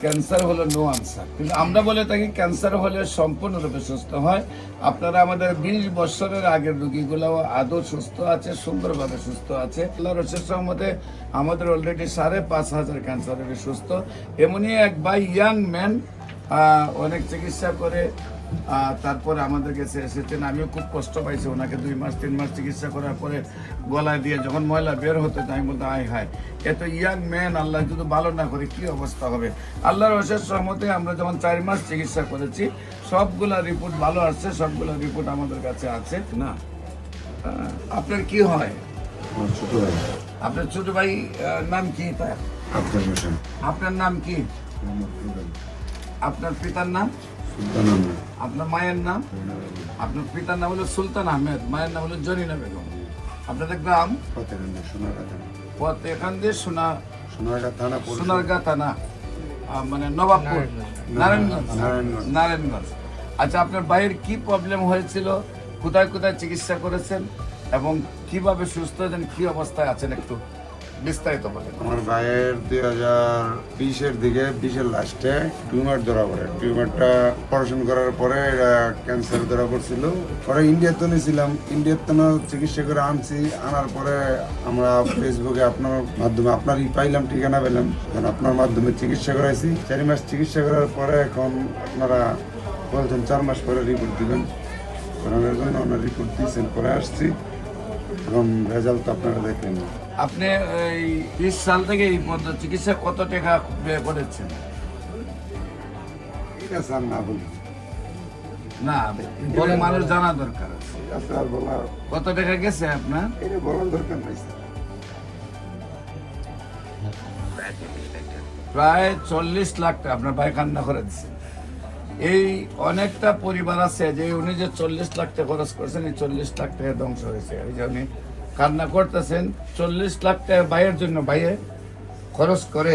Cancer হলো no answer, কিন্তু আমরা বলে থাকি ক্যান্সার হলে সম্পূর্ণরূপে সুস্থ হয়। আপনারা আমাদের 20 বছরের আগের রোগীগুলো আদৌ সুস্থ আছে, সুন্দরভাবে সুস্থ আছে। আল্লাহর রসের সহমতে আমাদের অলরেডি 5,500 ক্যান্সার রোগী সুস্থ। এমনই এক ভাই ইয়াং ম্যান অনেক চিকিৎসা করে তারপরে আমাদের কাছে এসেছেন। আমিও খুব কষ্ট পাইছি ওনাকে 2 মাস 3 মাস চিকিৎসা করার পরে গলায় দিয়ে যখন ময়লা বের হতো আমি বলতে আয় হায়, এত ইয়াং ম্যান আল্লাহ যদি ভালো না করে কি অবস্থা হবে। আল্লাহর অশেষ রহমতে আমরা যখন 4 মাস চিকিৎসা করেছি সবগুলা রিপোর্ট ভালো আসছে, সবগুলা রিপোর্ট আমাদের কাছে আছে। না আপনার কি হয়? ছোট ভাই। আপনার ছোট ভাই নাম কি? আফজাল হোসেন। আপনার নাম কি? আপনার পিতার নাম? সুলতান আহমেদ। আপনার মায়ের নাম? আপনার পিতার নাম হলো সুলতান আহমেদ, মায়ের নাম হলো জরিনা বেগম। আপনাদের গ্রাম? এখান দিয়ে সোনারগাঁ থানা, মানে নবাবপুর, নারায়ণগঞ্জ। আচ্ছা, আপনার ভাইয়ের কি প্রবলেম হয়েছিল, কোথায় কোথায় চিকিৎসা করেছেন এবং কিভাবে সুস্থ হয়েছেন, কি অবস্থায় আছেন একটু বিস্তারিত বলেন। আমার ভাইয়ের 2020-এর দিকে 20-এর লাস্টে টিউমার ধরা পড়ে। টিউমারটা অপারেশন করার পরে এটা ক্যান্সার ধরা পড়ছিল। পরে ইন্ডিয়াতে নিয়েছিলাম, ইন্ডিয়াতে চিকিৎসা করে আনছি। আনার পরে আমরা ফেসবুকে আপনার মাধ্যমে আপনারই পাইলাম, ঠিকানা পেলাম, আপনার মাধ্যমে চিকিৎসা করাইছি। 4 মাস চিকিৎসা করার পরে এখন আপনারা বলছেন 4 মাস পরে রিপোর্ট দিবেন। করানোর জন্য ওনার রিপোর্ট দিয়েছেন, পরে আসছি। এখন রেজাল্ট আপনারা দেখলেন। আপনি এই 20 সাল থেকে এই পর্যন্ত চিকিৎসা কত টাকা ব্যয় করেছেন? ঠিক আছে, আর না বলি। না বলে মানুষ জানা দরকার আছে। ঠিক আছে, আর বলা কত টাকা গেছে আপনার? এটা বলার দরকার নাই স্যার। প্রায় 40 লাখ টাকা আপনার ভাই কান্না করে দিচ্ছে। এই অনেকটা পরিবার আছে যে উনি যে 40 লাখ টাকা খরচ করেছেন, এই 40 লাখ টাকা ধ্বংস হয়েছে। এই যে উনি কান্না করতেছেন, 40 লাখ টাকা ভাইয়ের জন্য ভাইয়ে খরচ করে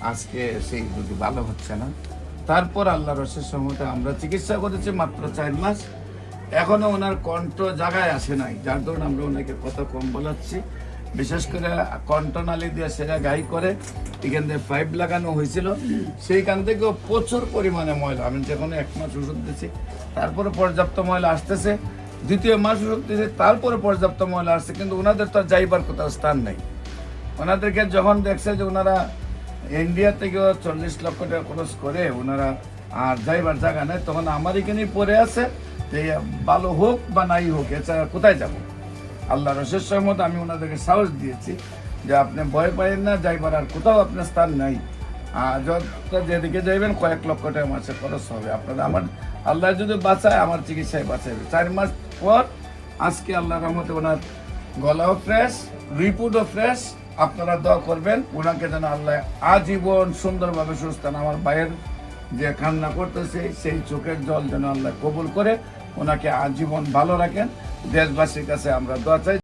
আজকে সেই যদি ভালো হচ্ছে না। তারপর আল্লাহর রসের সম্মতে আমরা চিকিৎসা করেছি মাত্র 4 মাস, এখনো ওনার কণ্ঠ জায়গায় আসে নাই, যার ধরুন আমরা ওনাকে কথা কম বলাচ্ছি। বিশেষ করে কণ্ঠনালী দিয়ে সেটা গাই করে এখান থেকে পাইপ লাগানো হয়েছিল, সেইখান থেকেও প্রচুর পরিমাণে ময়লা। আমি যখন 1 মাস ওষুধ দিচ্ছি, তারপরে পর্যাপ্ত ময়লা আসতেছে, 2য় মাস ওষুধ দিয়েছি, তারপরে পর্যাপ্ত ময়লা আসছে, কিন্তু ওনাদের তো যাইবার কোথাও স্থান নেই। ওনাদেরকে যখন দেখছে যে ওনারা ইন্ডিয়া থেকেও 40 লক্ষ টাকা খরচ করে ওনারা আর যাইবার জায়গা নেই, তখন আমার এখানেই পড়ে আছে যে ভালো হোক বা নাই হোক, এছাড়া কোথায় যাব। আল্লাহ রসের সহমত আমি ওনাদেরকে সাহস দিয়েছি যে আপনি ভয় পাইেন না, যাইবার আর কোথাও আপনার স্থান নাই। যত যেদিকে যাইবেন কয়েক লক্ষ টাকা মাসে খরচ হবে আপনারা। আমার আল্লাহ যদি বাঁচায়, আমার চিকিৎসায় বাঁচাবে। 4 মাস পর আজকে আল্লাহর রহমতে ওনার গলাও ফ্রেশ, রিপোর্টও ফ্রেশ। আপনারা দোয়া করবেন ওনাকে যেন আল্লাহ আজীবন সুন্দরভাবে সুস্থ। আমার ভাইয়ের যে কান্না করতেছে সেই চোখের জল যেন আল্লাহ কবুল করে ওনাকে আজীবন ভালো রাখেন। দেশবাসীর কাছে আমরা দোয়া চাই।